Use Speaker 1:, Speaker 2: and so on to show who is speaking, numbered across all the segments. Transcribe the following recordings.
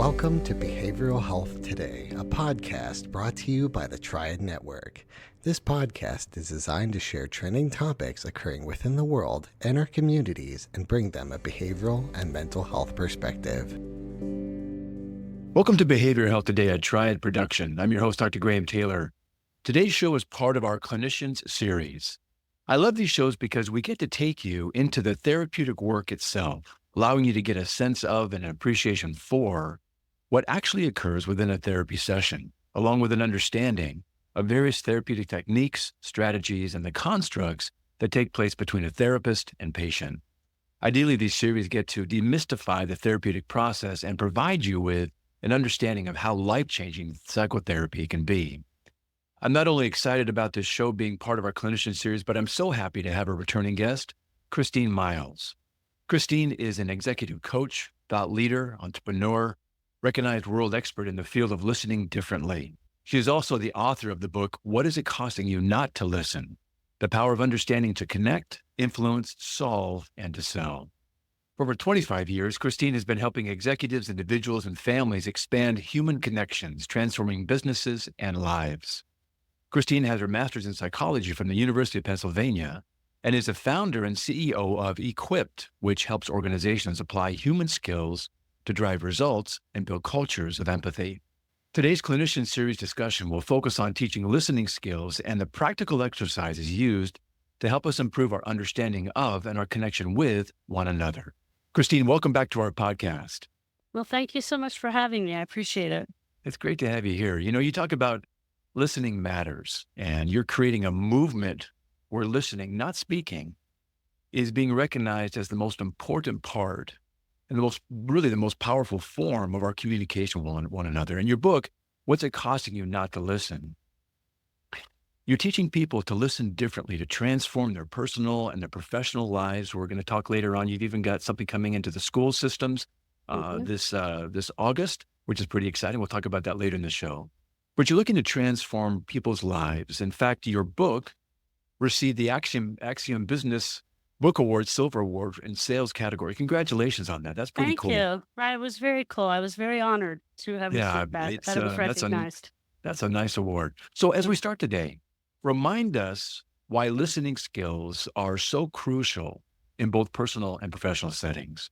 Speaker 1: Welcome to Behavioral Health Today, a podcast brought to you by the Chri Network. This podcast is designed to share trending topics occurring within the world and our communities and bring them a behavioral and mental health perspective.
Speaker 2: Welcome to Behavioral Health Today at Chri Production. I'm your host, Dr. Graham Taylor. Today's show is part of our Clinicians series. I love these shows because we get to take you into the therapeutic work itself, allowing you to get a sense of and an appreciation for what actually occurs within a therapy session, along with an understanding of various therapeutic techniques, strategies, and the constructs that take place between a therapist and patient. Ideally, these series get to demystify the therapeutic process and provide you with an understanding of how life-changing psychotherapy can be. I'm not only excited about this show being part of our Clinician series, but I'm so happy to have a returning guest, Christine Miles. Christine is an executive coach, thought leader, entrepreneur, recognized world expert in the field of listening differently. She is also the author of the book, What Is It Costing You Not to Listen? The Power of Understanding to Connect, Influence, Solve, and to Sell. For over 25 years, Christine has been helping executives, individuals, and families expand human connections, transforming businesses and lives. Christine has her master's in psychology from the University of Pennsylvania and is the founder and CEO of Equipt, which helps organizations apply human skills to drive results and build cultures of empathy. Today's Clinician Series discussion will focus on teaching listening skills and the practical exercises used to help us improve our understanding of and our connection with one another. Christine, welcome back to our podcast.
Speaker 3: Well, thank you so much for having me. I appreciate it.
Speaker 2: It's great to have you here. You know, you talk about listening matters, and you're creating a movement where listening, not speaking, is being recognized as the most important part and the most powerful form of our communication with one another. In your book, What's It Costing You Not to Listen? You're teaching people to listen differently, to transform their personal and their professional lives. We're going to talk later on. You've even got something coming into the school systems this August, which is pretty exciting. We'll talk about that later in the show. But you're looking to transform people's lives. In fact, your book received the Axiom Business Book Award, Silver Award in sales category. Congratulations on that. That's pretty cool.
Speaker 3: Thank you. It was very cool. I was very honored to have received that it was recognized.
Speaker 2: That's a nice award. So as we start today, remind us why listening skills are so crucial in both personal and professional settings.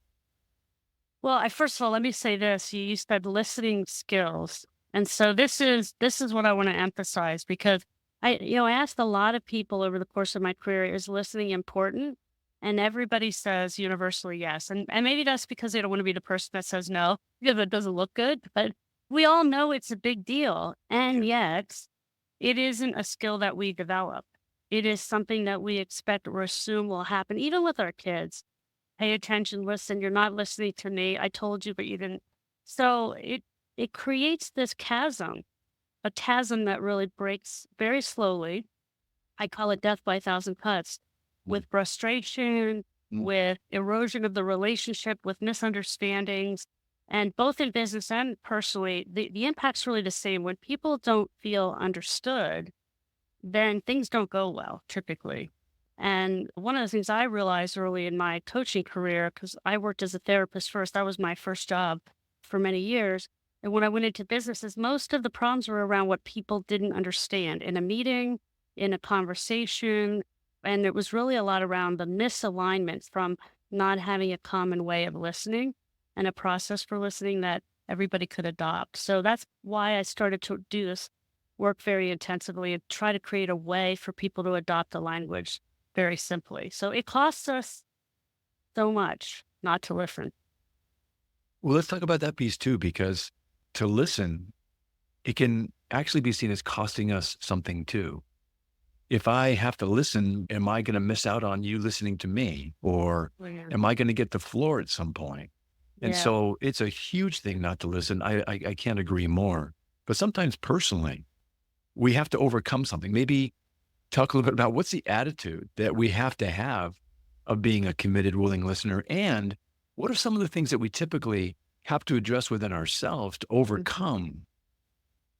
Speaker 3: Well, first of all, let me say this. You said listening skills. And so this is what I want to emphasize, because I asked a lot of people over the course of my career, is listening important? And everybody says universally yes. And maybe that's because they don't want to be the person that says no, because it doesn't look good. But we all know it's a big deal. And yet it isn't a skill that we develop. It is something that we expect or assume will happen, even with our kids. Pay attention, listen, you're not listening to me. I told you, but you didn't. So it creates this chasm, a chasm that really breaks very slowly. I call it death by a thousand cuts, with frustration, with erosion of the relationship, with misunderstandings. And both in business and personally, the impact's really the same. When people don't feel understood, then things don't go well, typically. And one of the things I realized early in my coaching career, because I worked as a therapist first, that was my first job for many years. And when I went into businesses, most of the problems were around what people didn't understand in a meeting, in a conversation. And it was really a lot around the misalignment from not having a common way of listening and a process for listening that everybody could adopt. So that's why I started to do this work very intensively and try to create a way for people to adopt the language very simply. So it costs us so much not to listen.
Speaker 2: Well, let's talk about that piece too, because to listen, it can actually be seen as costing us something too. If I have to listen, am I going to miss out on you listening to me? Or am I going to get the floor at some point? And so it's a huge thing not to listen. I can't agree more. But sometimes personally, we have to overcome something. Maybe talk a little bit about what's the attitude that we have to have of being a committed, willing listener. And what are some of the things that we typically have to address within ourselves to overcome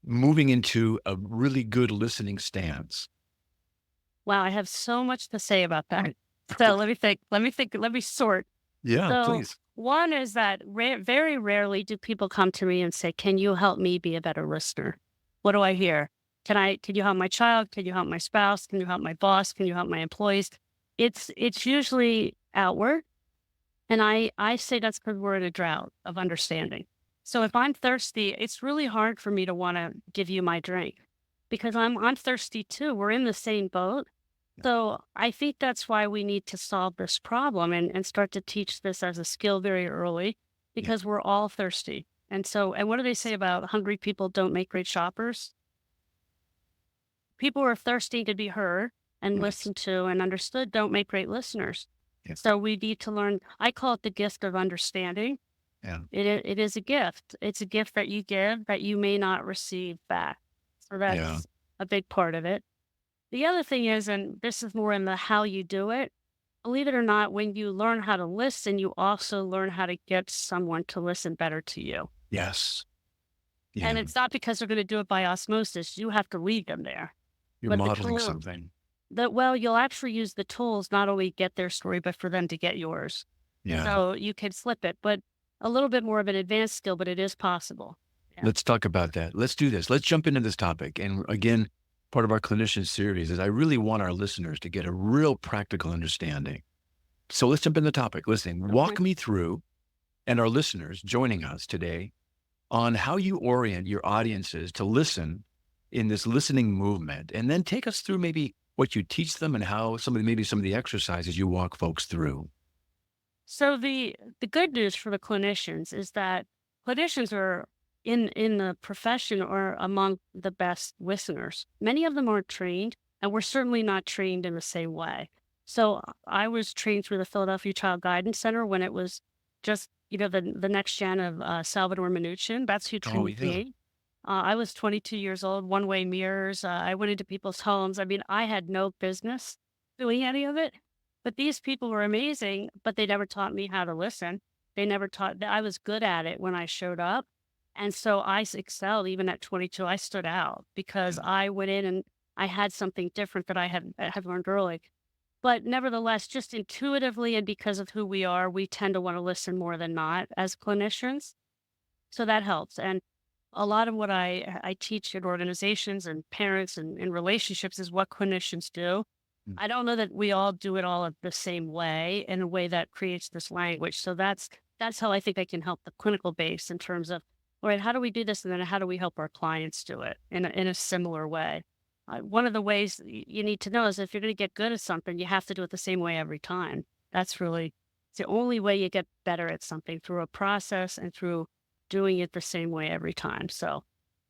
Speaker 2: moving into a really good listening stance?
Speaker 3: Wow, I have so much to say about that. So let me think. Let me sort.
Speaker 2: Yeah,
Speaker 3: So
Speaker 2: please.
Speaker 3: One is that very rarely do people come to me and say, "Can you help me be a better listener?" What do I hear? Can you help my child? Can you help my spouse? Can you help my boss? Can you help my employees? It's usually outward. And I say that's because we're in a drought of understanding. So if I'm thirsty, it's really hard for me to want to give you my drink because I'm thirsty too. We're in the same boat. So I think that's why we need to solve this problem and start to teach this as a skill very early
Speaker 2: Yeah.
Speaker 3: because we're all thirsty. And what do they say about hungry people don't make great shoppers? People who are thirsty to be heard and
Speaker 2: Yes.
Speaker 3: listened to and understood don't make great listeners.
Speaker 2: Yes.
Speaker 3: So we need to learn. I call it the gift of understanding.
Speaker 2: Yeah.
Speaker 3: It is a gift. It's a gift that you give that you may not receive back. So
Speaker 2: Yeah.
Speaker 3: that's a big part of it. The other thing is, and this is more in the how you do it, believe it or not, when you learn how to listen, you also learn how to get someone to listen better to you.
Speaker 2: Yes.
Speaker 3: And
Speaker 2: Yeah.
Speaker 3: it's not because they're going to do it by osmosis. You have to lead them there.
Speaker 2: You're
Speaker 3: But the
Speaker 2: modeling
Speaker 3: tool,
Speaker 2: something.
Speaker 3: well, you'll actually use the tools not only get their story, but for them to get yours.
Speaker 2: Yeah.
Speaker 3: So you can flip it, but a little bit more of an advanced skill, but it is possible. Yeah.
Speaker 2: Let's talk about that. Let's do this. Let's jump into this topic. And again, part of our Clinicians series is I really want our listeners to get a real practical understanding. So let's jump into the topic. Listen, walk
Speaker 3: Okay.
Speaker 2: me through, and our listeners joining us today, on how you orient your audiences to listen in this listening movement, and then take us through maybe what you teach them and how maybe some of the exercises you walk folks through.
Speaker 3: So the good news for the clinicians is that clinicians are in the profession are among the best listeners. Many of them aren't trained, and we're certainly not trained in the same way. So I was trained through the Philadelphia Child Guidance Center when it was just the next gen of Salvador Minuchin. That's who
Speaker 2: Oh,
Speaker 3: trained
Speaker 2: yeah.
Speaker 3: me. I was 22 years old, one way mirrors. I went into people's homes. I mean, I had no business doing any of it, but these people were amazing, but they never taught me how to listen. They never taught, I was good at it when I showed up. And so excelled even at 22. I stood out because I went in and I had something different that I had learned early. But nevertheless, just intuitively and because of who we are, we tend to want to listen more than not as clinicians. So that helps. And a lot of what I teach in organizations and parents and relationships is what clinicians do.
Speaker 2: Mm.
Speaker 3: I don't know that we all do it all the same way in a way that creates this language. So that's how I think I can help the clinical base in terms of, all right, how do we do this? And then how do we help our clients do it in a similar way? One of the ways you need to know is if you're going to get good at something, you have to do it the same way every time. It's the only way you get better at something, through a process and through doing it the same way every time. So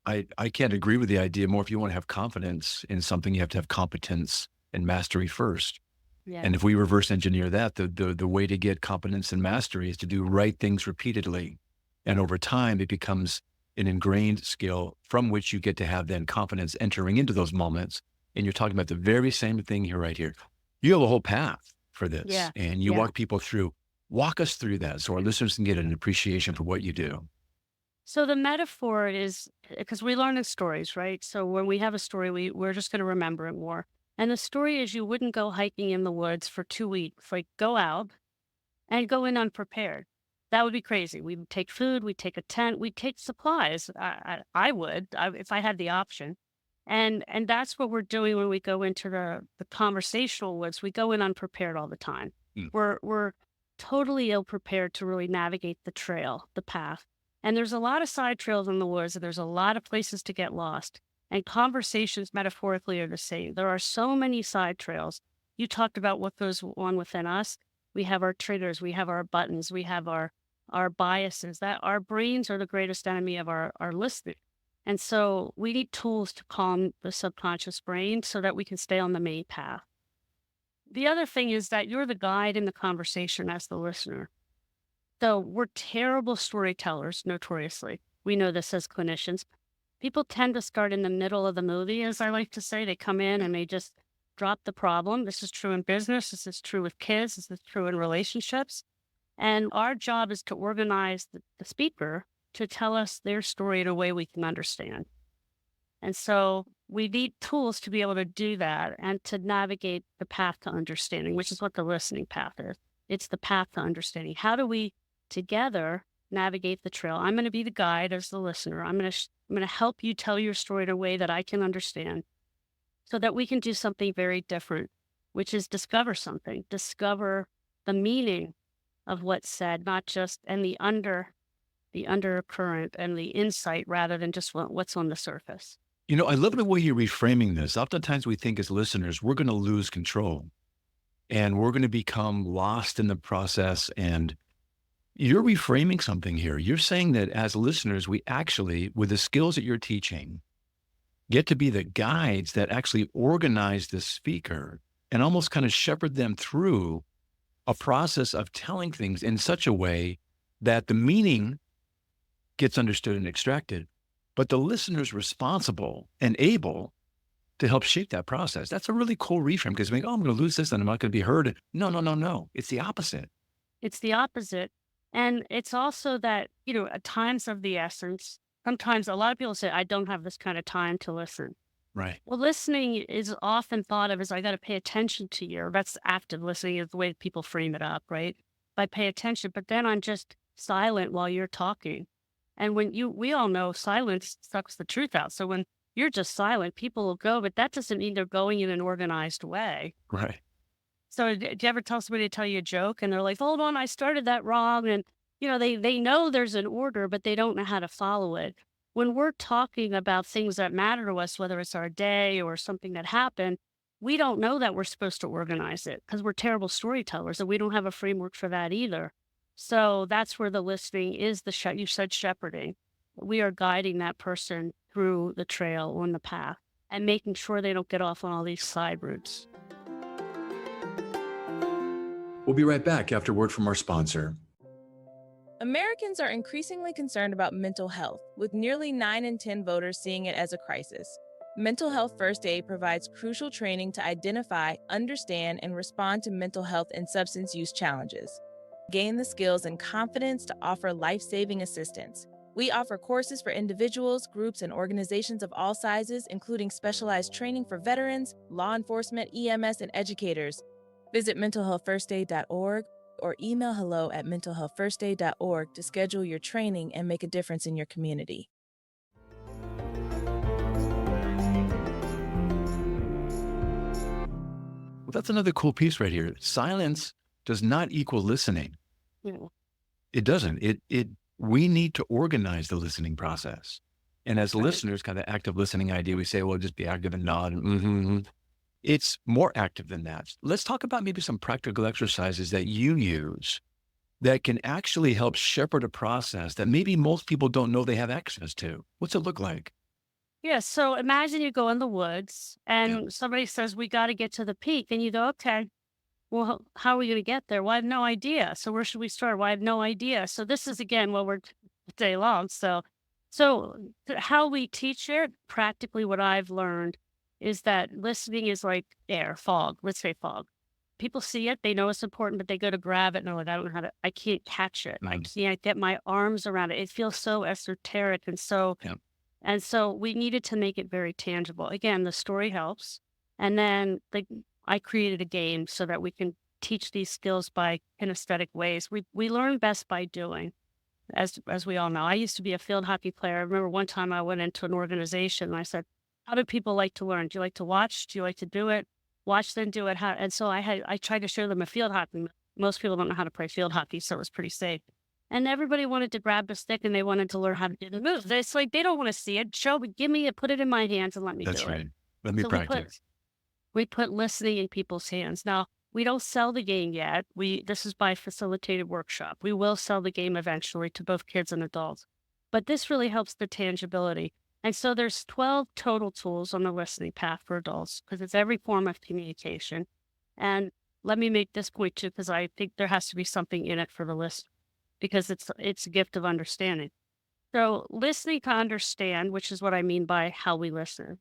Speaker 2: I can't agree with the idea more. If you want to have confidence in something, you have to have competence and mastery first.
Speaker 3: yeah.
Speaker 2: And if we reverse engineer that, the way to get competence and mastery is to do right things repeatedly. And over time, it becomes an ingrained skill from which you get to have then confidence entering into those moments. And you're talking about the very same thing here, right here. You have a whole path for this,
Speaker 3: Yeah.
Speaker 2: and you
Speaker 3: Yeah.
Speaker 2: walk people through. Walk us through that so our listeners can get an appreciation for what you do.
Speaker 3: So the metaphor is because we learn in stories, right? So when we have a story, we're just going to remember it more. And the story is you wouldn't go hiking in the woods for 2 weeks. Like, go out and go in unprepared. That would be crazy. We'd take food, we'd take a tent, we'd take supplies. I would if I had the option. And that's what we're doing when we go into the conversational woods. We go in unprepared all the time.
Speaker 2: Mm.
Speaker 3: We're totally ill prepared to really navigate the trail, the path. And there's a lot of side trails in the woods, and there's a lot of places to get lost. And conversations metaphorically are the same. There are so many side trails. You talked about what goes on within us. We have our triggers, we have our buttons, we have our biases. That our brains are the greatest enemy of our listening. And so we need tools to calm the subconscious brain so that we can stay on the main path. The other thing is that you're the guide in the conversation as the listener. So we're terrible storytellers, notoriously. We know this as clinicians. People tend to start in the middle of the movie, as I like to say. They come in and they just drop the problem. This is true in business. This is true with kids. This is true in relationships. And our job is to organize the speaker to tell us their story in a way we can understand. And so we need tools to be able to do that and to navigate the path to understanding, which is what the listening path is. It's the path to understanding. How do we together navigate the trail. I'm going to be the guide as the listener. I'm going to help you tell your story in a way that I can understand so that we can do something very different, which is discover something, discover the meaning of what's said, not just and the undercurrent and the insight rather than just what's on the surface.
Speaker 2: I love the way you're reframing this. Oftentimes we think as listeners, we're going to lose control and we're going to become lost in the process. And you're reframing something here. You're saying that as listeners, we actually, with the skills that you're teaching, get to be the guides that actually organize the speaker and almost kind of shepherd them through a process of telling things in such a way that the meaning gets understood and extracted, but the listener's responsible and able to help shape that process. That's a really cool reframe because we think, oh, I'm going to lose this and I'm not going to be heard. No, no, no, no. It's the opposite.
Speaker 3: It's the opposite. And it's also that, at times of the essence, sometimes a lot of people say, I don't have this kind of time to listen.
Speaker 2: Right.
Speaker 3: Well, listening is often thought of as I got to pay attention to you. That's active listening is the way people frame it up, right? I pay attention, but then I'm just silent while you're talking. And we all know silence sucks the truth out. So when you're just silent, people will go, but that doesn't mean they're going in an organized way.
Speaker 2: Right.
Speaker 3: So do you ever tell somebody to tell you a joke and they're like, hold on, I started that wrong. And, they know there's an order, but they don't know how to follow it. When we're talking about things that matter to us, whether it's our day or something that happened, we don't know that we're supposed to organize it because we're terrible storytellers and we don't have a framework for that either. So that's where the listening is you said shepherding. We are guiding that person through the trail on the path and making sure they don't get off on all these side routes.
Speaker 2: We'll be right back after word from our sponsor.
Speaker 4: Americans are increasingly concerned about mental health, with nearly 9 in 10 voters seeing it as a crisis. Mental Health First Aid provides crucial training to identify, understand, and respond to mental health and substance use challenges. Gain the skills and confidence to offer life-saving assistance. We offer courses for individuals, groups, and organizations of all sizes, including specialized training for veterans, law enforcement, EMS, and educators. Visit mentalhealthfirstaid.org or email hello@mentalhealthfirstaid.org to schedule your training and make a difference in your community.
Speaker 2: Well, that's another cool piece right here. Silence does not equal listening.
Speaker 3: Yeah.
Speaker 2: It doesn't. We need to organize the listening process. And as
Speaker 3: Right.
Speaker 2: listeners, kind of active listening idea, we say, well, just be active and nod. Mm-hmm. It's more active than that. Let's talk about maybe some practical exercises that you use that can actually help shepherd a process that maybe most people don't know they have access to. What's it look like?
Speaker 3: Yeah. So imagine you go in the woods
Speaker 2: Yeah.
Speaker 3: and somebody says, we got to get to the peak. And you go, okay, well, how are we going to get there? Well, I have no idea. So where should we start? Well, I have no idea. So this is again, we're day long. How we teach it, practically what I've learned is that listening is like air, fog. Let's say fog. People see it, they know it's important, but they go to grab it and they're like, I can't catch it. I can't get my arms around it. It feels so esoteric
Speaker 2: Yeah.
Speaker 3: and so we needed to make it very tangible. Again, the story helps. And then I created a game so that we can teach these skills by kinesthetic ways. We learn best by doing, as we all know. I used to be a field hockey player. I remember one time I went into an organization and I said, how do people like to learn? Do you like to watch? Do you like to do it? Watch, then do it. And so I tried to show them a field hockey. Most people don't know how to play field hockey, so it was pretty safe. And everybody wanted to grab the stick and they wanted to learn how to do the moves. It's like they don't want to see it. Give me it, put it in my hands and let me
Speaker 2: That's
Speaker 3: do it.
Speaker 2: right. Let me
Speaker 3: So
Speaker 2: practice.
Speaker 3: we put listening in people's hands. Now, we don't sell the game yet. This is by facilitated workshop. We will sell the game eventually to both kids and adults. But this really helps the tangibility. And so there's 12 total tools on the listening path for adults because it's every form of communication. And let me make this point too, because I think there has to be something in it for the listener because it's a gift of understanding. So listening to understand, which is what I mean by how we listen,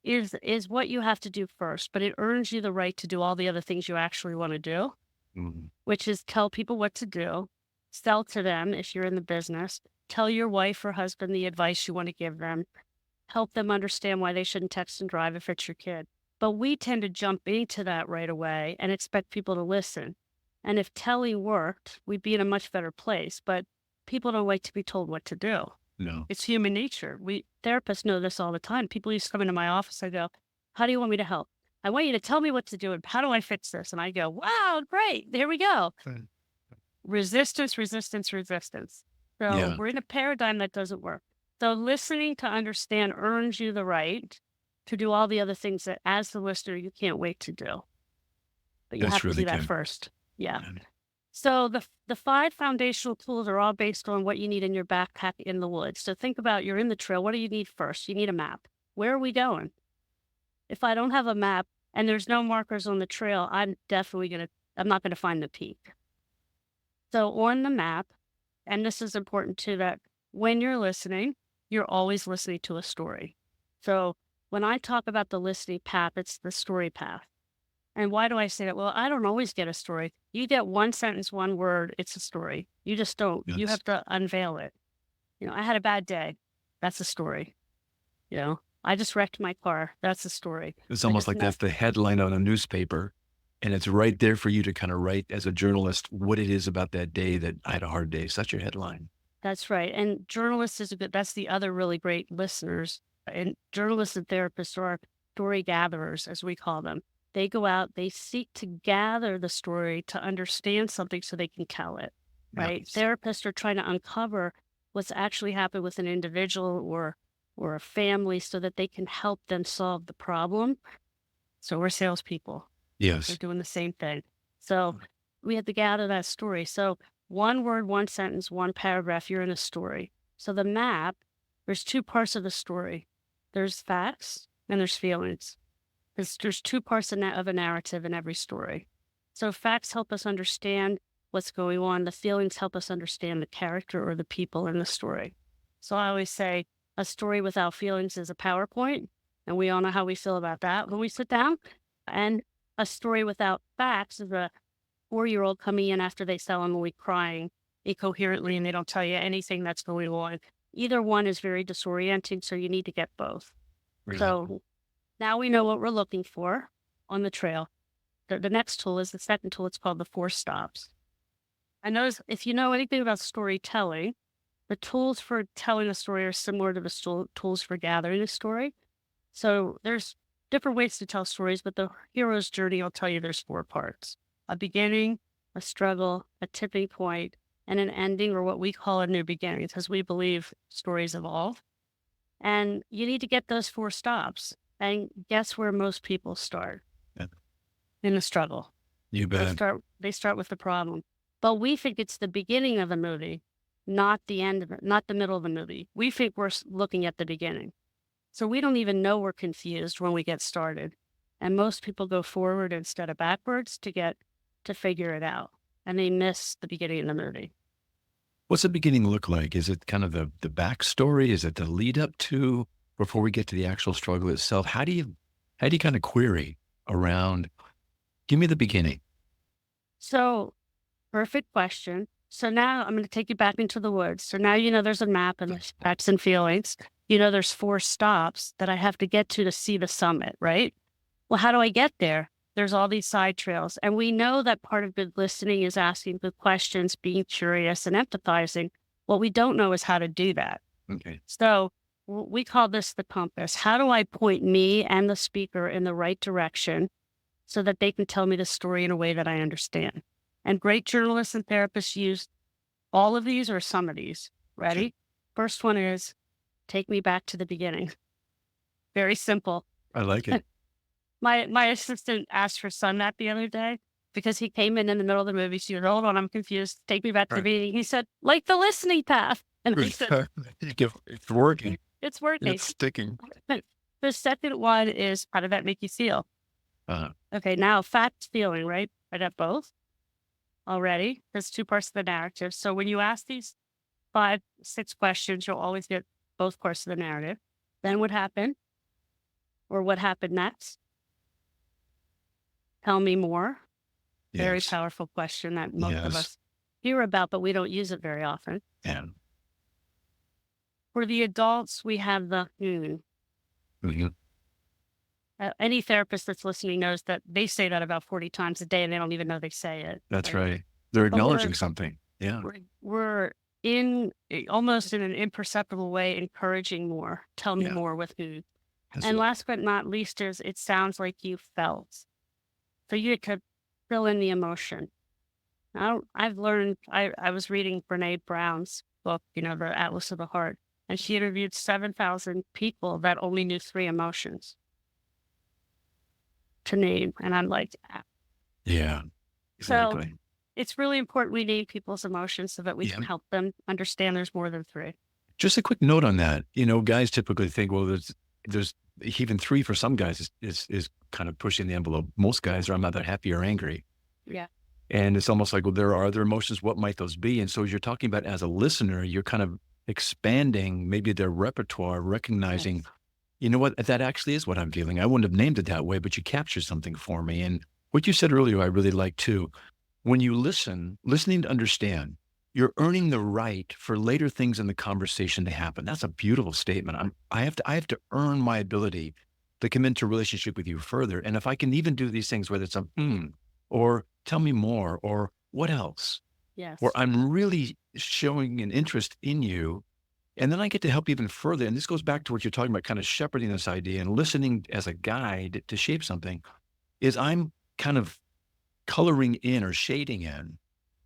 Speaker 3: is what you have to do first, but it earns you the right to do all the other things you actually want to do,
Speaker 2: Mhm.
Speaker 3: which is tell people what to do, sell to them if you're in the business, tell your wife or husband the advice you want to give them, help them understand why they shouldn't text and drive if it's your kid. But we tend to jump into that right away and expect people to listen. And if telling worked, we'd be in a much better place. But people don't like to be told what to do.
Speaker 2: No.
Speaker 3: It's human nature. We therapists know this all the time. People used to come into my office. I go, how do you want me to help? I want you to tell me what to do. And how do I fix this? And I go, wow, great. There we go. Resistance, resistance, resistance. So
Speaker 2: Yeah.
Speaker 3: we're in a paradigm that doesn't work. So listening to understand earns you the right to do all the other things that as the listener, you can't wait to do. But you
Speaker 2: That's
Speaker 3: have to
Speaker 2: really
Speaker 3: do that
Speaker 2: good.
Speaker 3: first. Yeah.
Speaker 2: Yeah.
Speaker 3: So the 5 foundational tools are all based on what you need in your backpack in the woods. So think about you're in the trail. What do you need first? You need a map. Where are we going? If I don't have a map and there's no markers on the trail, I'm not gonna find the peak. So on the map, and this is important too, that when you're listening, you're always listening to a story. So when I talk about the listening path, it's the story path. And why do I say that? Well, I don't always get a story. You get one sentence, one word, it's a story. You just don't. You
Speaker 2: Yes.
Speaker 3: have to unveil it. I had a bad day. That's a story. I just wrecked my car. That's a story.
Speaker 2: It's
Speaker 3: I
Speaker 2: almost
Speaker 3: just
Speaker 2: like
Speaker 3: met
Speaker 2: that's the headline on a newspaper. And it's right there for you to kind of write as a journalist what it is about that day that I had a hard day. Such your headline.
Speaker 3: That's right. And journalists that's the other really great listeners. And journalists and therapists are story gatherers, as we call them. They go out, they seek to gather the story to understand something so they can tell it, right?
Speaker 2: Yes.
Speaker 3: Therapists are trying to uncover what's actually happened with an individual or a family so that they can help them solve the problem. So we're salespeople. They're
Speaker 2: Yes.
Speaker 3: doing the same thing. So we have to gather that story. So one word, one sentence, one paragraph, you're in a story. So the map, there's 2 parts of the story. There's facts and there's feelings. There's 2 parts of a narrative in every story. So facts help us understand what's going on. The feelings help us understand the character or the people in the story. So I always say a story without feelings is a PowerPoint, and we all know how we feel about that when we sit down. And a story without facts is a 4-year-old coming in after they sell Emily crying incoherently and they don't tell you anything that's going on. Either one is very disorienting, so you need to get both.
Speaker 2: Really.
Speaker 3: So now we know what we're looking for on the trail. The next tool is the second tool. It's called the 4 stops. I notice if you know anything about storytelling, the tools for telling a story are similar to the tools for gathering a story. So there's different ways to tell stories, but the hero's journey, I'll tell you there's 4 parts. A beginning, a struggle, a tipping point, and an ending, or what we call a new beginning, because we believe stories evolve. And you need to get those 4 stops. And guess where most people start?
Speaker 2: Yeah.
Speaker 3: In the struggle.
Speaker 2: You bet.
Speaker 3: They start with the problem. But we think it's the beginning of the movie, not the end of it, not the middle of the movie. We think we're looking at the beginning. So we don't even know we're confused when we get started. And most people go forward instead of backwards to figure it out. And they miss the beginning of the movie.
Speaker 2: What's the beginning look like? Is it kind of the backstory? Is it the lead up to before we get to the actual struggle itself? How do you kind of query around, give me the beginning?
Speaker 3: So perfect question. So now I'm going to take you back into the woods. So now there's a map and there's facts and feelings. There's 4 stops that I have to get to see the summit, right? Well, how do I get there? There's all these side trails. And we know that part of good listening is asking good questions, being curious and empathizing. What we don't know is how to do that.
Speaker 2: Okay.
Speaker 3: So we call this the compass. How do I point me and the speaker in the right direction so that they can tell me the story in a way that I understand? And great journalists and therapists use all of these or some of these. Ready?
Speaker 2: Okay.
Speaker 3: First one is take me back to the beginning. Very simple.
Speaker 2: I like it.
Speaker 3: My assistant asked her son that the other day because he came in the middle of the movie. She said, hold on, I'm confused. Take me back to the
Speaker 2: Right.
Speaker 3: beginning. He said, like the listening path. And I said,
Speaker 2: It's working.
Speaker 3: it's working.
Speaker 2: It's sticking.
Speaker 3: The second one is, how did that make you feel?
Speaker 2: Uh,
Speaker 3: Okay, now fact, feeling, right? I got both already. There's 2 parts of the narrative. So when you ask these 5, 6 questions, you'll always get both parts of the narrative. Then what happened? Or what happened next? Tell me more. Very
Speaker 2: yes.
Speaker 3: powerful question that most of
Speaker 2: Yes.
Speaker 3: us hear about, but we don't use it very often.
Speaker 2: Yeah.
Speaker 3: For the adults, we have the
Speaker 2: Mhm.
Speaker 3: Any therapist that's listening knows that they say that about 40 times a day and they don't even know they say it.
Speaker 2: That's
Speaker 3: Right.
Speaker 2: right. They're
Speaker 3: But
Speaker 2: acknowledging something. Yeah.
Speaker 3: we're in almost in an imperceptible way, encouraging more, tell me
Speaker 2: Yeah.
Speaker 3: more with who.
Speaker 2: That's
Speaker 3: And
Speaker 2: it.
Speaker 3: last but not least is it sounds like you felt. So you could fill in the emotion. I've learned, I was reading Brene Brown's book, the Atlas of the Heart, and she interviewed 7,000 people that only knew three emotions to name. And I'm like, "Ah."
Speaker 2: Yeah.
Speaker 3: So
Speaker 2: Exactly.
Speaker 3: it's really important we name people's emotions so that we
Speaker 2: Yeah.
Speaker 3: can help them understand there's more than three.
Speaker 2: Just a quick note on that. Guys typically think, well, there's even three for some guys is kind of pushing the envelope. Most guys are I'm either happy or angry.
Speaker 3: Yeah.
Speaker 2: And it's almost like, well, there are other emotions. What might those be? And so as you're talking about as a listener, you're kind of expanding maybe their repertoire, recognizing,
Speaker 3: Yes.
Speaker 2: you know what, that actually is what I'm feeling. I wouldn't have named it that way, but you captured something for me. And what you said earlier, I really like too. When you listening to understand, you're earning the right for later things in the conversation to happen. That's a beautiful statement. I have to earn my ability to come into a relationship with you further. And if I can even do these things, whether it's or tell me more, or what else, or
Speaker 3: Yes.
Speaker 2: I'm really showing an interest in you. And then I get to help even further. And this goes back to what you're talking about, kind of shepherding this idea and listening as a guide to shape something, is I'm kind of coloring in or shading in,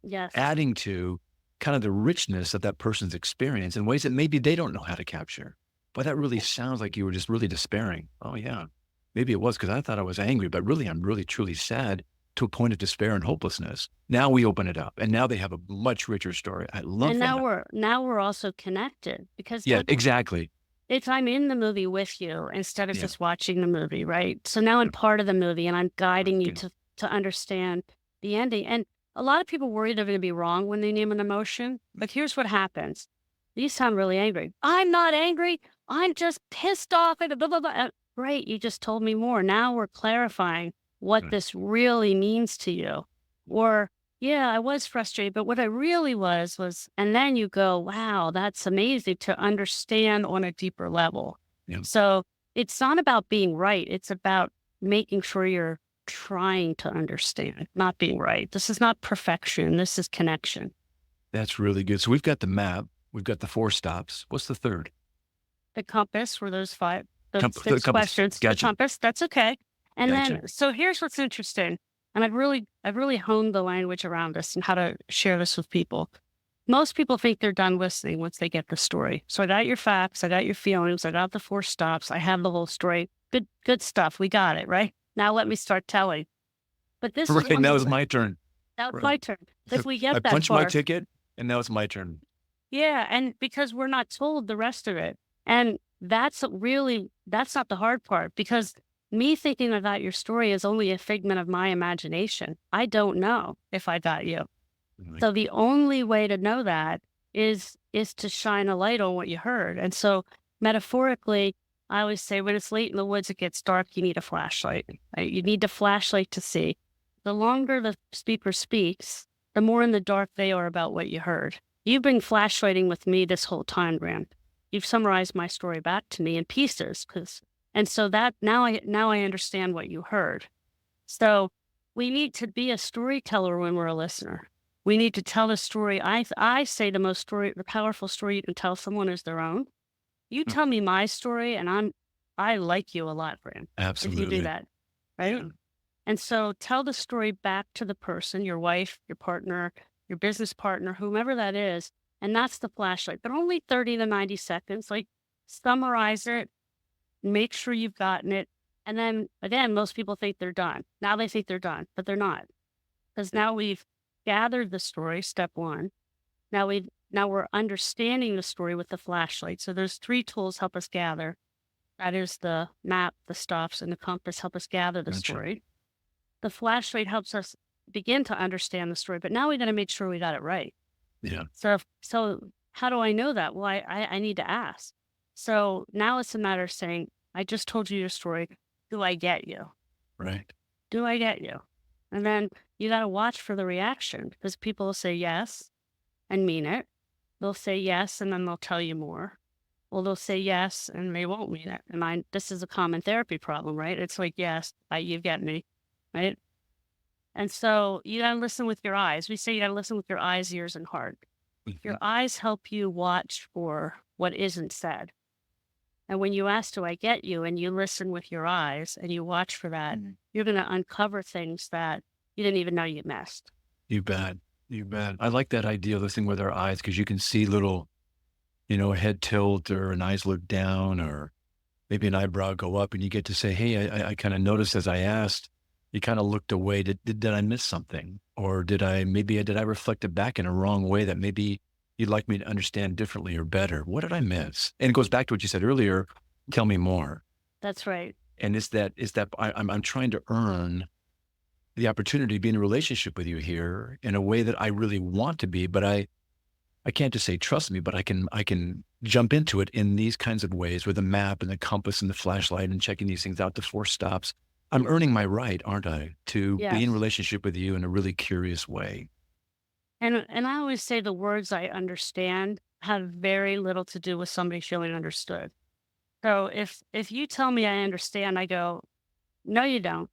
Speaker 3: Yes.
Speaker 2: adding to kind of the richness of that person's experience in ways that maybe they don't know how to capture. But that really sounds like you were just really despairing. Oh yeah, maybe it was because I thought I was angry, but really I'm really truly sad to a point of despair and hopelessness. Now we open it up and now they have a much richer story. I love
Speaker 3: And
Speaker 2: that.
Speaker 3: now we're also connected because
Speaker 2: Yeah, exactly.
Speaker 3: it's I'm in the movie with you instead of
Speaker 2: Yeah.
Speaker 3: just watching the movie, right? So now I'm part of the movie and I'm guiding you to understand the ending. And a lot of people worry they're going to be wrong when they name an emotion. But here's what happens. You sound really angry. I'm not angry. I'm just pissed off and blah, blah, blah. Great. You just told me more. Now we're clarifying what
Speaker 2: Right.
Speaker 3: this really means to you. Or, yeah, I was frustrated, but what I really was, and then you go, wow, that's amazing to understand on a deeper level.
Speaker 2: Yeah.
Speaker 3: So it's not about being right. It's about making sure you're trying to understand, not being right. This is not perfection. This is connection.
Speaker 2: That's really good. So we've got the map, we've got the 4 stops. What's the third?
Speaker 3: The compass were those those
Speaker 2: The
Speaker 3: 6
Speaker 2: compass.
Speaker 3: questions. The
Speaker 2: Gotcha.
Speaker 3: compass, that's okay. And
Speaker 2: Gotcha.
Speaker 3: then, so here's what's interesting. And I've really honed the language around this and how to share this with people. Most people think they're done listening once they get the story. So I got your facts, I got your feelings, I got the 4 stops, I have the whole story. Good stuff. We got it, right? Now let me start telling. But this is
Speaker 2: Right.
Speaker 3: one
Speaker 2: Now
Speaker 3: of
Speaker 2: it's
Speaker 3: the-
Speaker 2: my turn.
Speaker 3: now it's
Speaker 2: Right.
Speaker 3: my turn. If we
Speaker 2: I
Speaker 3: get that
Speaker 2: punched my
Speaker 3: far,
Speaker 2: ticket and now it's my turn.
Speaker 3: yeah, and because we're not told the rest of it. And that's not the hard part because me thinking about your story is only a figment of my imagination. I don't know if I got you.
Speaker 2: Like,
Speaker 3: So the only way to know that is to shine a light on what you heard. And so metaphorically, I always say when it's late in the woods, it gets dark, you need a flashlight. Right? You need a flashlight to see. The longer the speaker speaks, the more in the dark they are about what you heard. You've been flashlighting with me this whole time, Graham. You've summarized my story back to me in pieces, and so that now I understand what you heard. So we need to be a storyteller when we're a listener. We need to tell the story. I say the powerful story you can tell someone is their own. You tell me my story, and I like you a lot, Graham.
Speaker 2: absolutely.
Speaker 3: If you do that, right?
Speaker 2: Yeah.
Speaker 3: And so tell the story back to the person, your wife, your partner, your business partner, whomever that is. And that's the flashlight, but only 30 to 90 seconds. Like summarize it, make sure you've gotten it. And then again, most people think they're done. Now they think they're done, but they're not. Because now we've gathered the story, step 1. Now we're understanding the story with the flashlight. So there's 3 tools help us gather. That is the map, the stops, and the compass help us gather the
Speaker 2: Gotcha.
Speaker 3: story. The flashlight helps us begin to understand the story, but now we got to make sure we got it right.
Speaker 2: Yeah.
Speaker 3: So how do I know that? Well, I need to ask. So now it's a matter of saying, I just told you your story. Do I get you?
Speaker 2: Right.
Speaker 3: Do I get you? And then you got to watch for the reaction because people will say yes and mean it. They'll say yes and then they'll tell you more. Well, they'll say yes, and they won't mean it. And this is a common therapy problem, right? It's like, yes, you get me, right? And so you gotta listen with your eyes. We say you gotta listen with your eyes, ears, and heart. Your
Speaker 2: Mhm.
Speaker 3: eyes help you watch for what isn't said. And when you ask, do I get you? And you listen with your eyes and you watch for that, you're going to uncover things that you didn't even know you missed.
Speaker 2: You bet. You bet. I like that idea of listening with our eyes because you can see little, a head tilt or an eyes look down or maybe an eyebrow go up and you get to say, hey, I kind of noticed as I asked, you kind of looked away. Did I miss something? Or did I reflect it back in a wrong way that maybe you'd like me to understand differently or better? What did I miss? And it goes back to what you said earlier. Tell me more.
Speaker 3: That's right.
Speaker 2: And I'm trying to earn the opportunity to be in a relationship with you here in a way that I really want to be, but I can't just say trust me, but I can jump into it in these kinds of ways with a map and the compass and the flashlight and checking these things out, the 4 stops. I'm earning my right, aren't I, to be in
Speaker 3: Yes.
Speaker 2: relationship with you in a really curious way.
Speaker 3: And I always say the words I understand have very little to do with somebody feeling understood. So if you tell me I understand, I go, no, you don't.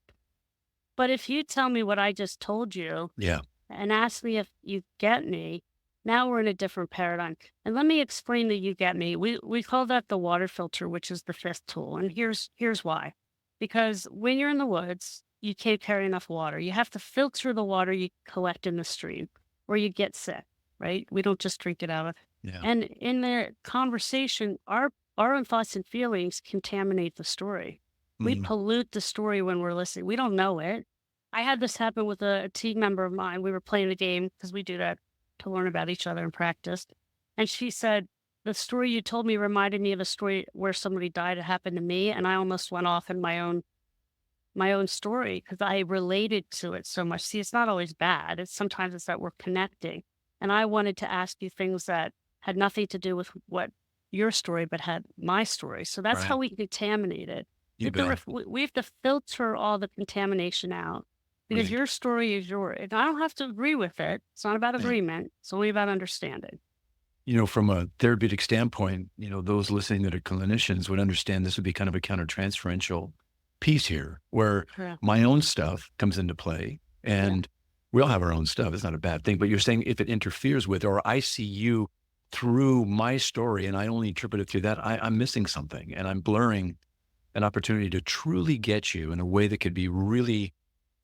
Speaker 3: But if you tell me what I just told you
Speaker 2: Yeah.
Speaker 3: and ask me if you get me, now we're in a different paradigm. And let me explain the you get me. We call that the water filter, which is the fifth tool. And here's why. Because when you're in the woods, you can't carry enough water. You have to filter the water you collect in the stream or you get sick, right? We don't just drink it out of.
Speaker 2: Yeah.
Speaker 3: And in the conversation, our own thoughts and feelings contaminate the story. We
Speaker 2: Mm,
Speaker 3: pollute the story when we're listening. We don't know it. I had this happen with a team member of mine. We were playing a game because we do that to learn about each other and practice. And she said, the story you told me reminded me of a story where somebody died. It happened to me. And I almost went off in my own story because I related to it so much. See, it's not always bad. Sometimes it's that we're connecting. And I wanted to ask you things that had nothing to do with what your story, but had my story. So that's how
Speaker 2: right.
Speaker 3: we contaminate it.
Speaker 2: You bet.
Speaker 3: We have to filter all the contamination out because
Speaker 2: Right.
Speaker 3: your story is yours. And I don't have to agree with it. It's not about
Speaker 2: Right.
Speaker 3: agreement. It's only about understanding.
Speaker 2: From a therapeutic standpoint, those listening that are clinicians would understand this would be kind of a countertransferential piece here where
Speaker 3: Yeah.
Speaker 2: my own stuff comes into play
Speaker 3: Yeah.
Speaker 2: and we all have our own stuff. It's not a bad thing, but you're saying if it interferes with, or I see you through my story and I only interpret it through that, I'm missing something and I'm blurring an opportunity to truly get you in a way that could be really,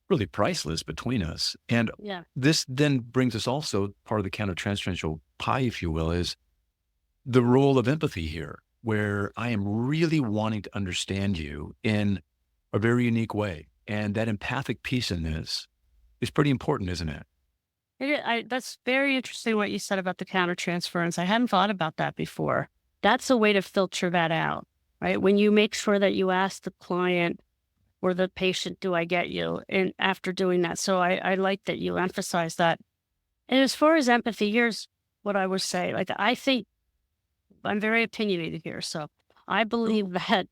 Speaker 2: really priceless between us. And
Speaker 3: Yeah.
Speaker 2: this then brings us also part of the countertransferential pie, if you will, is the role of empathy here, where I am really wanting to understand you in a very unique way. And that empathic piece in this is pretty important, isn't it?
Speaker 3: That's very interesting what you said about the countertransference. I hadn't thought about that before. That's a way to filter that out, right? When you make sure that you ask the client or the patient, do I get you? And after doing that. So I like that you emphasize that. And as far as empathy, here's what I would say. Like, I think I'm very opinionated here. So I believe that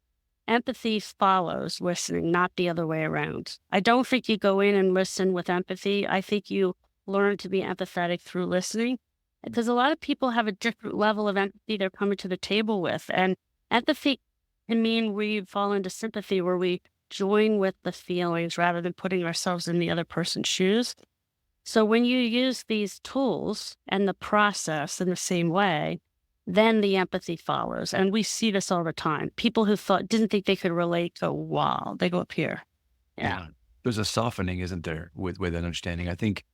Speaker 3: empathy follows listening, not the other way around. I don't think you go in and listen with empathy. I think you learn to be empathetic through listening because a lot of people have a different level of empathy they're coming to the table with. And empathy can mean we fall into sympathy where we join with the feelings rather than putting ourselves in the other person's shoes. So when you use these tools and the process in the same way, then the empathy follows. And we see this all the time. People who didn't think they could relate go, wow, they go up here. Yeah.
Speaker 2: Yeah. There's a softening, isn't there, with that understanding? I think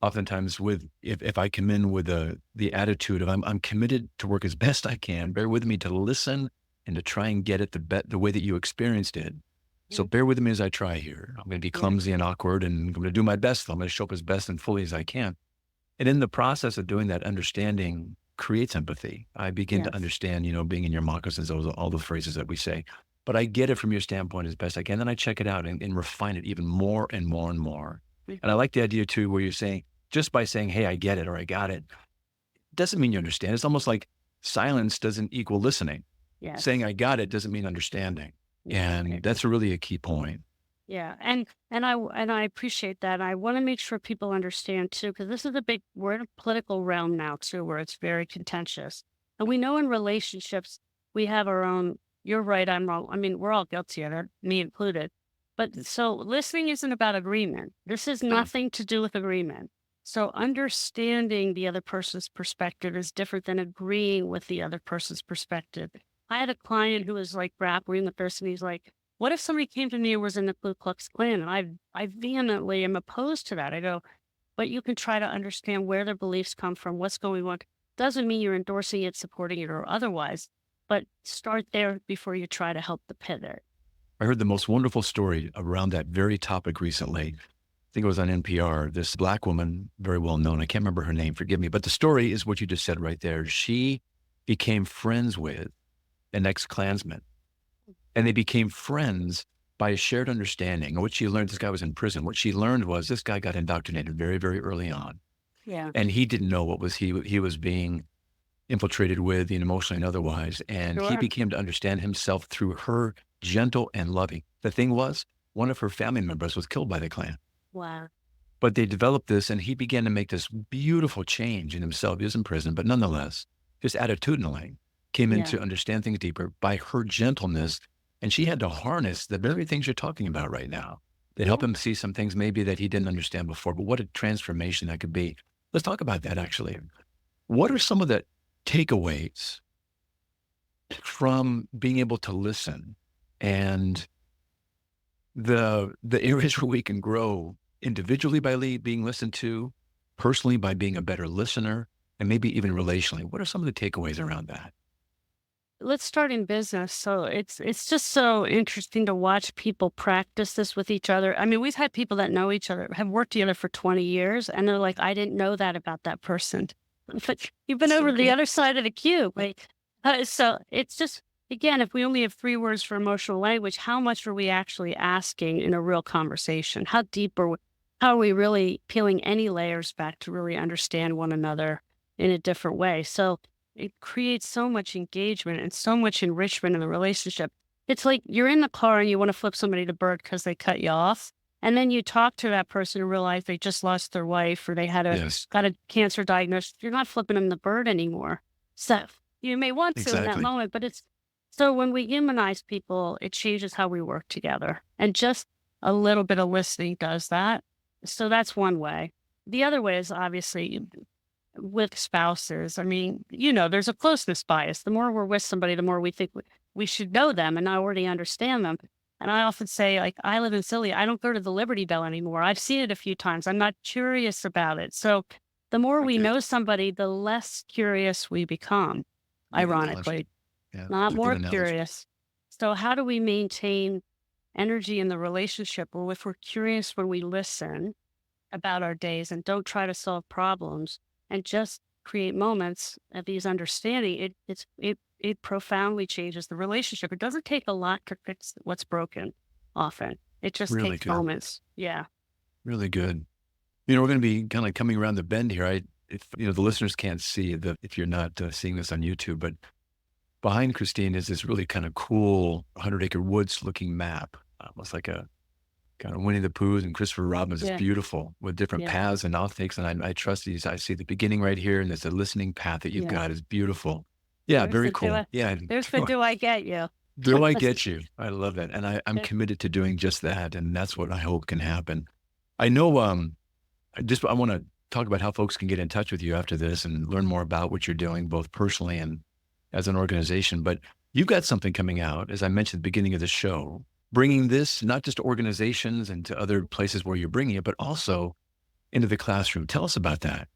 Speaker 2: oftentimes if I come in with the attitude of I'm committed to work as best I can, bear with me to listen and to try and get it the way that you experienced it. So
Speaker 3: Mhm.
Speaker 2: bear with me as I try here. I'm going to be
Speaker 3: Yeah.
Speaker 2: clumsy and awkward and I'm going to do my best. I'm going to show up as best and fully as I can. And in the process of doing that, understanding creates empathy. I begin to
Speaker 3: Yes.
Speaker 2: understand, being in your moccasins, all the phrases that we say. But I get it from your standpoint as best I can. Then I check it out and refine it even more and more and more. And I
Speaker 3: Mhm.
Speaker 2: like the idea too, where you're saying, just by saying, hey, I get it or I got it, doesn't mean you understand. It's almost like silence doesn't equal listening. Saying
Speaker 3: Yes.
Speaker 2: I got it doesn't mean understanding.
Speaker 3: Yeah.
Speaker 2: And that's really a key point.
Speaker 3: Yeah, and I appreciate that. I want to make sure people understand too, because this is we're in a political realm now too, where it's very contentious. And we know in relationships, we have our own, you're right, I'm wrong. I mean, we're all guilty of it, me included. But so listening isn't about agreement. This is nothing to do with agreement. So understanding the other person's perspective is different than agreeing with the other person's perspective. I had a client who was like grappling with this, and he's like, what if somebody came to me and was in the Ku Klux Klan? And I vehemently am opposed to that. I go, but you can try to understand where their beliefs come from, what's going on. Doesn't mean you're endorsing it, supporting it, or otherwise, but start there before you try to help the pivot.
Speaker 2: I heard the most wonderful story around that very topic recently. I think it was on NPR. This Black woman, very well known, I can't remember her name, forgive me, but the story is what you just said right there. She became friends with an ex-Klansman, and they became friends by a shared understanding. And what she learned, this guy was in prison. What she learned was this guy got indoctrinated very, very early on.
Speaker 3: Yeah.
Speaker 2: And he didn't know what was he was being infiltrated with, emotionally and otherwise. And he
Speaker 3: Sure.
Speaker 2: became to understand himself through her gentle and loving. The thing was, one of her family members was killed by the Klan.
Speaker 3: Wow.
Speaker 2: But they developed this, and he began to make this beautiful change in himself. He was in prison, but nonetheless, just attitudinally came in
Speaker 3: Yeah.
Speaker 2: to understand things deeper by her gentleness. And she had to harness the very things you're talking about right now that help him see some things maybe that he didn't understand before. But what a transformation that could be. Let's talk about that, actually. What are some of the takeaways from being able to listen and the areas where we can grow individually by being listened to, personally by being a better listener, and maybe even relationally? What are some of the takeaways around that?
Speaker 3: Let's start in business. So it's just so interesting to watch people practice this with each other. I mean, we've had people that know each other, have worked together for 20 years, and they're like, I didn't know that about that person. But you've been over the other side of the cube. Like, so it's just, again, if we only have 3 words for emotional language, how much are we actually asking in a real conversation? How deep are we, how are we really peeling any layers back to really understand one another in a different way? So it creates so much engagement and so much enrichment in the relationship. It's like you're in the car and you want to flip somebody the bird because they cut you off. And then you talk to that person and realize they just lost their wife or they had
Speaker 2: Yes,
Speaker 3: got a cancer diagnosis. You're not flipping them the bird anymore. So you may want to in that
Speaker 2: exactly.
Speaker 3: moment, but it's so when we humanize people, it changes how we work together. And just a little bit of listening does that. So that's one way. The other way is obviously with spouses. I mean, there's a closeness bias. The more we're with somebody, the more we think we should know them and already understand them. And I often say, like, I live in Philly. I don't go to the Liberty Bell anymore. I've seen it a few times. I'm not curious about it. So the more we
Speaker 2: Okay.
Speaker 3: know somebody, the less curious we become,
Speaker 2: Good analogy.
Speaker 3: ironically,
Speaker 2: Yeah,
Speaker 3: not
Speaker 2: it's a good
Speaker 3: more
Speaker 2: analogy.
Speaker 3: curious. So how do we maintain energy in the relationship? Well, if we're curious when we listen about our days and don't try to solve problems and just create moments of these understanding, it profoundly changes the relationship. It doesn't take a lot to fix what's broken often. It just
Speaker 2: Really
Speaker 3: takes
Speaker 2: good.
Speaker 3: moments. Yeah.
Speaker 2: Really good. We're going to be kind of coming around the bend here. If the listeners can't see if you're not seeing this on YouTube, but behind Christine is this really kind of cool 100-acre woods looking map, almost like a kind of Winnie the Pooh and Christopher Robin's. It's
Speaker 3: Yeah.
Speaker 2: beautiful with different
Speaker 3: Yeah.
Speaker 2: paths and outtakes. And I trust these. I see the beginning right here, and there's a listening path that you've
Speaker 3: Yeah.
Speaker 2: got is beautiful. Yeah,
Speaker 3: There's
Speaker 2: very
Speaker 3: the do
Speaker 2: cool.
Speaker 3: I,
Speaker 2: Yeah.
Speaker 3: there's the do I get you?
Speaker 2: Do I get you? I love that. And I'm
Speaker 3: Yeah.
Speaker 2: committed to doing just that. And that's what I hope can happen. I know, I want to talk about how folks can get in touch with you after this and learn more about what you're doing, both personally and as an organization. But you've got something coming out, as I mentioned at the beginning of the show, bringing this not just to organizations and to other places where you're bringing it, but also into the classroom. Tell us about that.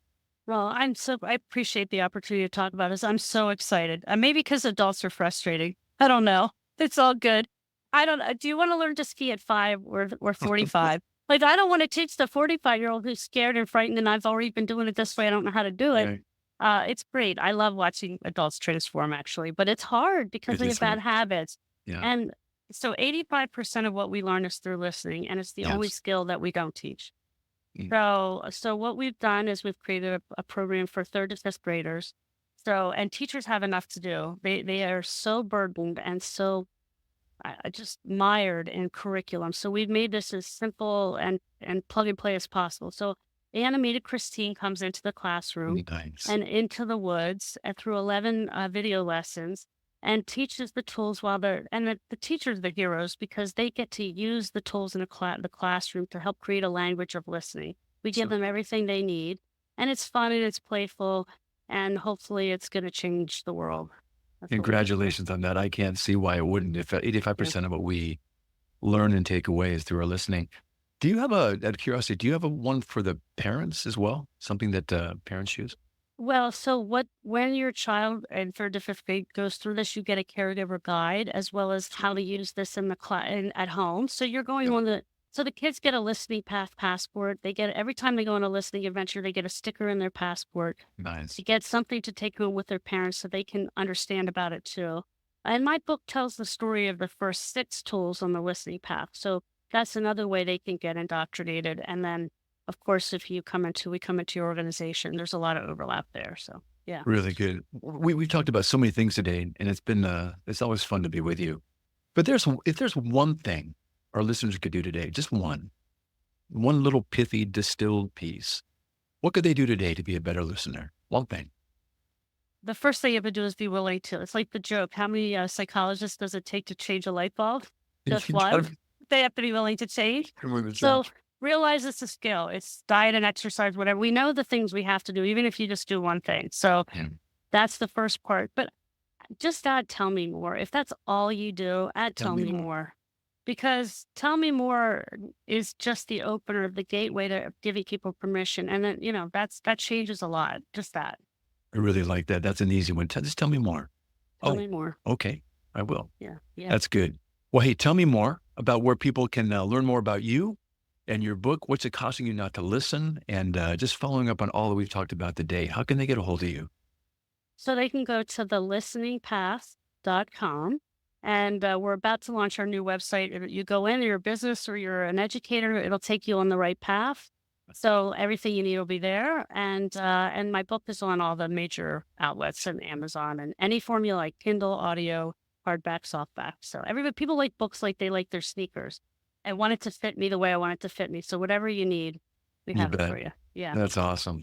Speaker 3: Well, I appreciate the opportunity to talk about this. I'm so excited. Maybe because adults are frustrating. I don't know. It's all good. I don't, do you want to learn to ski at 5 or 45? Like, I don't want to teach the 45-year-old who's scared and frightened and I've already been doing it this way. I don't know how to do it.
Speaker 2: Right.
Speaker 3: It's great. I love watching adults transform actually, but it's hard because
Speaker 2: It
Speaker 3: they
Speaker 2: is
Speaker 3: have bad
Speaker 2: hard.
Speaker 3: habits.
Speaker 2: Yeah.
Speaker 3: And so 85% of what we learn is through listening, and it's the only
Speaker 2: Yes.
Speaker 3: skill that we don't teach.
Speaker 2: Mm.
Speaker 3: So what we've done is we've created a program for 3rd to 5th graders. So, and teachers have enough to do. They are so burdened and so just mired in curriculum. So we've made this as simple and plug and play as possible. So animated Christine comes into the classroom
Speaker 2: Nice.
Speaker 3: and into the woods and through 11 video lessons. and teaches the tools while the teachers are the heroes because they get to use the tools in the classroom to help create a language of listening. We give
Speaker 2: So
Speaker 3: them everything they need, and it's fun and it's playful, and hopefully it's going to change the world. That's what we hope for.
Speaker 2: congratulations on that. I can't see why it wouldn't. If
Speaker 3: Yeah.
Speaker 2: 85% of what we learn and take away is through our listening. Do you have out of curiosity, do you have a one for the parents as well? Something that parents use?
Speaker 3: Well, so when your child in third to fifth grade goes through this, you get a caregiver guide as well as how to use this in the at home. So you're going
Speaker 2: Yep.
Speaker 3: on so the kids get a listening path passport. They get every time they go on a listening adventure, they get a sticker in their passport.
Speaker 2: Nice.
Speaker 3: They get something to take home with their parents so they can understand about it too. And my book tells the story of the first 6 tools on the listening path. So that's another way they can get indoctrinated. And then, of course, if we come into your organization, there's a lot of overlap there. So yeah.
Speaker 2: Really good. We've talked about so many things today, and it's always fun to be with you. But if there's one thing our listeners could do today, just one little pithy distilled piece, what could they do today to be a better listener? One thing.
Speaker 3: The first thing you have to do is be willing to. It's like the joke. How many psychologists does it take to change a light bulb? Just
Speaker 2: You
Speaker 3: one.
Speaker 2: gotta
Speaker 3: They have to be willing to change.
Speaker 2: be with the
Speaker 3: So
Speaker 2: change.
Speaker 3: realize it's a skill. It's diet and exercise, whatever. We know the things we have to do, even if you just do one thing. So
Speaker 2: Yeah.
Speaker 3: that's the first part. But just add tell me more. If that's all you do, add
Speaker 2: Tell
Speaker 3: tell
Speaker 2: me
Speaker 3: me
Speaker 2: more.
Speaker 3: more. Because tell me more is just the opener, the gateway to giving people permission. And then, that changes a lot. Just that.
Speaker 2: I really like that. That's an easy one. Just tell me more.
Speaker 3: Tell
Speaker 2: Oh,
Speaker 3: me more.
Speaker 2: okay. I will.
Speaker 3: Yeah. Yeah.
Speaker 2: That's good. Well, hey, tell me more about where people can learn more about you and your book. What's it costing you not to listen? And just following up on all that we've talked about today, how can they get a hold of you?
Speaker 3: So they can go to thelisteningpath.com. And we're about to launch our new website. You go in, you're a business or you're an educator, it'll take you on the right path. So everything you need will be there. And my book is on all the major outlets and Amazon and any form you like, Kindle, audio, hardback, softback. So people like books like they like their sneakers. I want it to fit me the way I want it to fit me. So whatever you need, we
Speaker 2: You
Speaker 3: have it
Speaker 2: bet.
Speaker 3: for you. Yeah.
Speaker 2: That's awesome.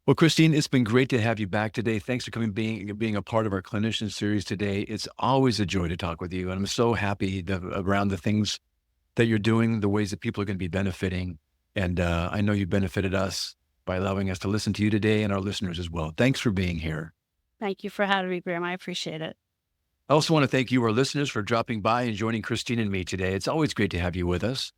Speaker 2: Well, Christine, it's been great to have you back today. Thanks for being a part of our clinician series today. It's always a joy to talk with you. And I'm so happy around the things that you're doing, the ways that people are going to be benefiting. And I know you benefited us by allowing us to listen to you today and our listeners as well. Thanks for being here.
Speaker 3: Thank you for having me, Graham. I appreciate it.
Speaker 2: I also want to thank you, our listeners, for dropping by and joining Christine and me today. It's always great to have you with us.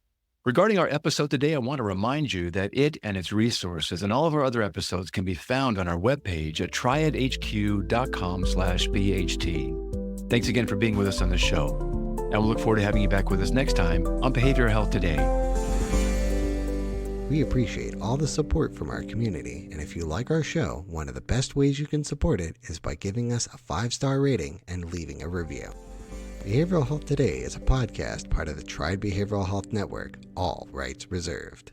Speaker 2: Regarding our episode today, I want to remind you that it and its resources and all of our other episodes can be found on our webpage at triadhq.com/BHT. Thanks again for being with us on the show. And we'll look forward to having you back with us next time on Behavioral Health Today.
Speaker 1: We appreciate all the support from our community, and if you like our show, one of the best ways you can support it is by giving us a 5-star rating and leaving a review. Behavioral Health Today is a podcast part of the Triad Behavioral Health Network, all rights reserved.